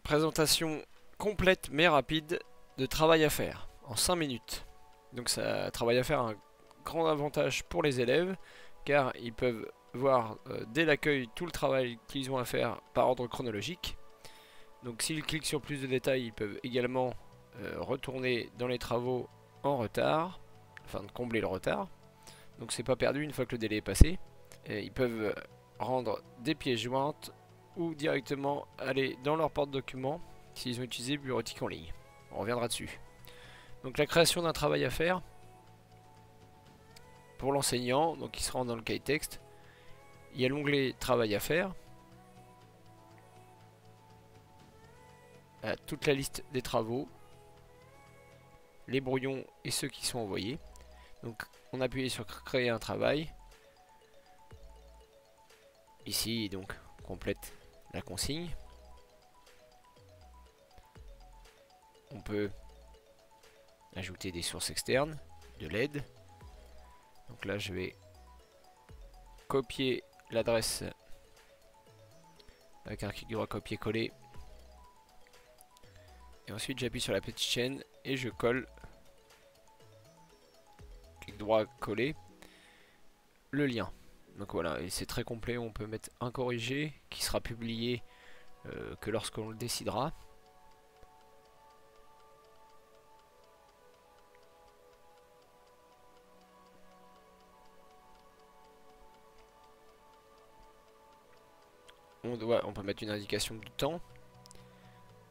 présentation complète mais rapide de travail à faire en 5 minutes. Donc ça, travail à faire a un grand avantage pour les élèves car ils peuvent voir dès l'accueil tout le travail qu'ils ont à faire par ordre chronologique. Donc s'ils cliquent sur plus de détails, ils peuvent également retourner dans les travaux en retard, afin de combler le retard. Donc c'est pas perdu une fois que le délai est passé. Et ils peuvent rendre des pièces jointes ou directement aller dans leur porte-document s'ils ont utilisé bureautique en ligne. On reviendra dessus. Donc la création d'un travail à faire pour l'enseignant, donc il se rend dans le cahier texte. Il y a l'onglet travail à faire. Toute la liste des travaux, les brouillons et ceux qui sont envoyés. Donc on appuie sur créer un travail. Ici donc complète la consigne. On peut ajouter des sources externes, de l'aide. Donc là je vais copier l'adresse avec un clic droit copier-coller. Et ensuite j'appuie sur la petite chaîne et je colle, clic droit coller, le lien. Donc voilà, et c'est très complet, on peut mettre un corrigé qui sera publié que lorsqu'on le décidera. On peut mettre une indication de temps.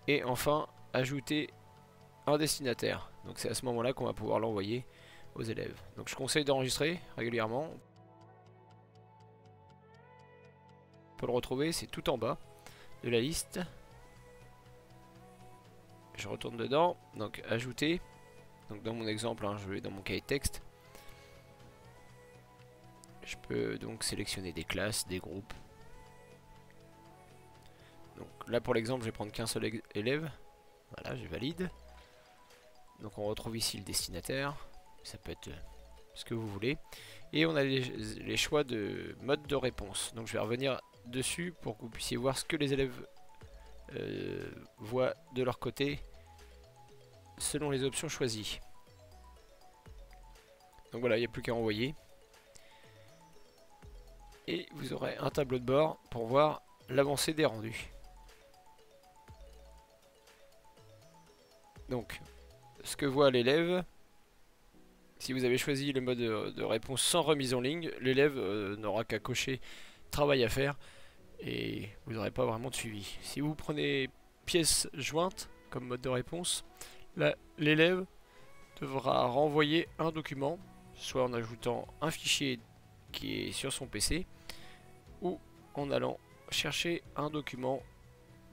Et enfin, ajouter un destinataire. Donc c'est à ce moment-là qu'on va pouvoir l'envoyer aux élèves. Donc je conseille d'enregistrer régulièrement. On peut le retrouver, c'est tout en bas de la liste. Je retourne dedans, donc ajouter. Donc dans mon exemple, hein, je vais dans mon cahier texte. Je peux donc sélectionner des classes, des groupes. Donc là pour l'exemple, je vais prendre qu'un seul élève. Voilà, je valide. Donc on retrouve ici le destinataire. Ça peut être ce que vous voulez. Et on a les choix de mode de réponse. Donc je vais revenir dessus pour que vous puissiez voir ce que les élèves voient de leur côté selon les options choisies. Donc voilà, il n'y a plus qu'à envoyer. Et vous aurez un tableau de bord pour voir l'avancée des rendus. Donc, ce que voit l'élève, si vous avez choisi le mode de réponse sans remise en ligne, l'élève n'aura qu'à cocher travail à faire et vous n'aurez pas vraiment de suivi. Si vous prenez pièce jointe comme mode de réponse, l'élève devra renvoyer un document, soit en ajoutant un fichier qui est sur son PC, ou en allant chercher un document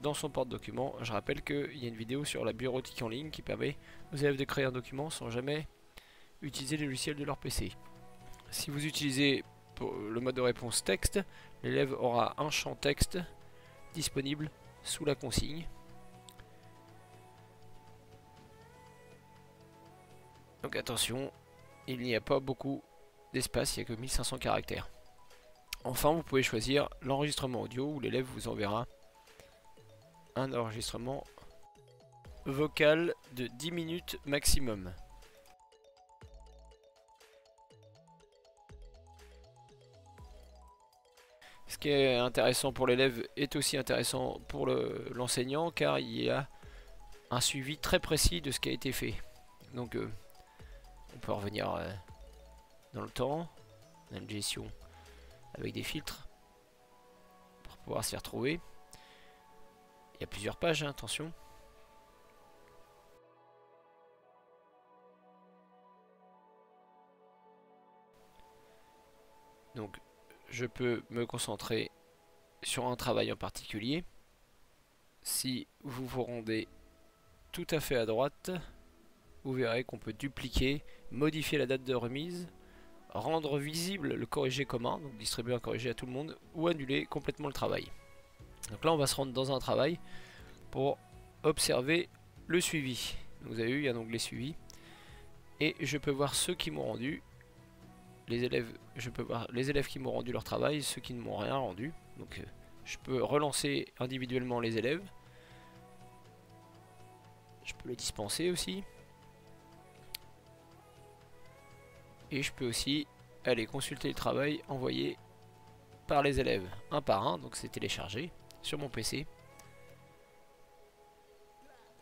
dans son porte-document. Je rappelle qu'il y a une vidéo sur la bureautique en ligne qui permet aux élèves de créer un document sans jamais utiliser les logiciels de leur PC. Si vous utilisez pour le mode de réponse texte, l'élève aura un champ texte disponible sous la consigne. Donc attention, il n'y a pas beaucoup d'espace, il n'y a que 1500 caractères. Enfin, vous pouvez choisir l'enregistrement audio où l'élève vous enverra un enregistrement vocal de 10 minutes maximum. Ce qui est intéressant pour l'élève est aussi intéressant pour l'enseignant car il y a un suivi très précis de ce qui a été fait. Donc on peut revenir dans le temps, dans une gestion avec des filtres pour pouvoir s'y retrouver. Il y a plusieurs pages, hein, attention. Donc je peux me concentrer sur un travail en particulier. Si vous vous rendez tout à fait à droite, vous verrez qu'on peut dupliquer, modifier la date de remise, rendre visible le corrigé commun, donc distribuer un corrigé à tout le monde, ou annuler complètement le travail. Donc là on va se rendre dans un travail pour observer le suivi. Donc, vous avez vu, il y a un onglet suivi. Et je peux voir ceux qui m'ont rendu. Je peux voir les élèves qui m'ont rendu leur travail, ceux qui ne m'ont rien rendu. Donc je peux relancer individuellement les élèves. peux les dispenser aussi. Et je peux aussi aller consulter le travail envoyé par les élèves un par un, donc c'est téléchargé sur mon PC.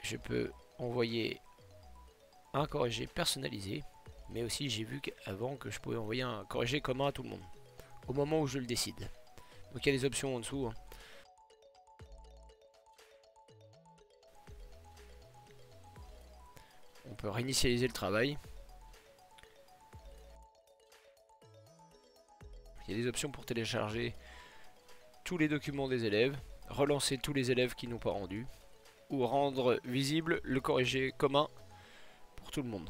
Je peux envoyer un corrigé personnalisé, mais aussi j'ai vu qu'avant que je pouvais envoyer un corrigé commun à tout le monde, au moment où je le décide. Donc il y a des options en dessous, hein. On peut réinitialiser le travail. Il y a des options pour télécharger tous les documents des élèves, relancer tous les élèves qui n'ont pas rendu, ou rendre visible le corrigé commun pour tout le monde.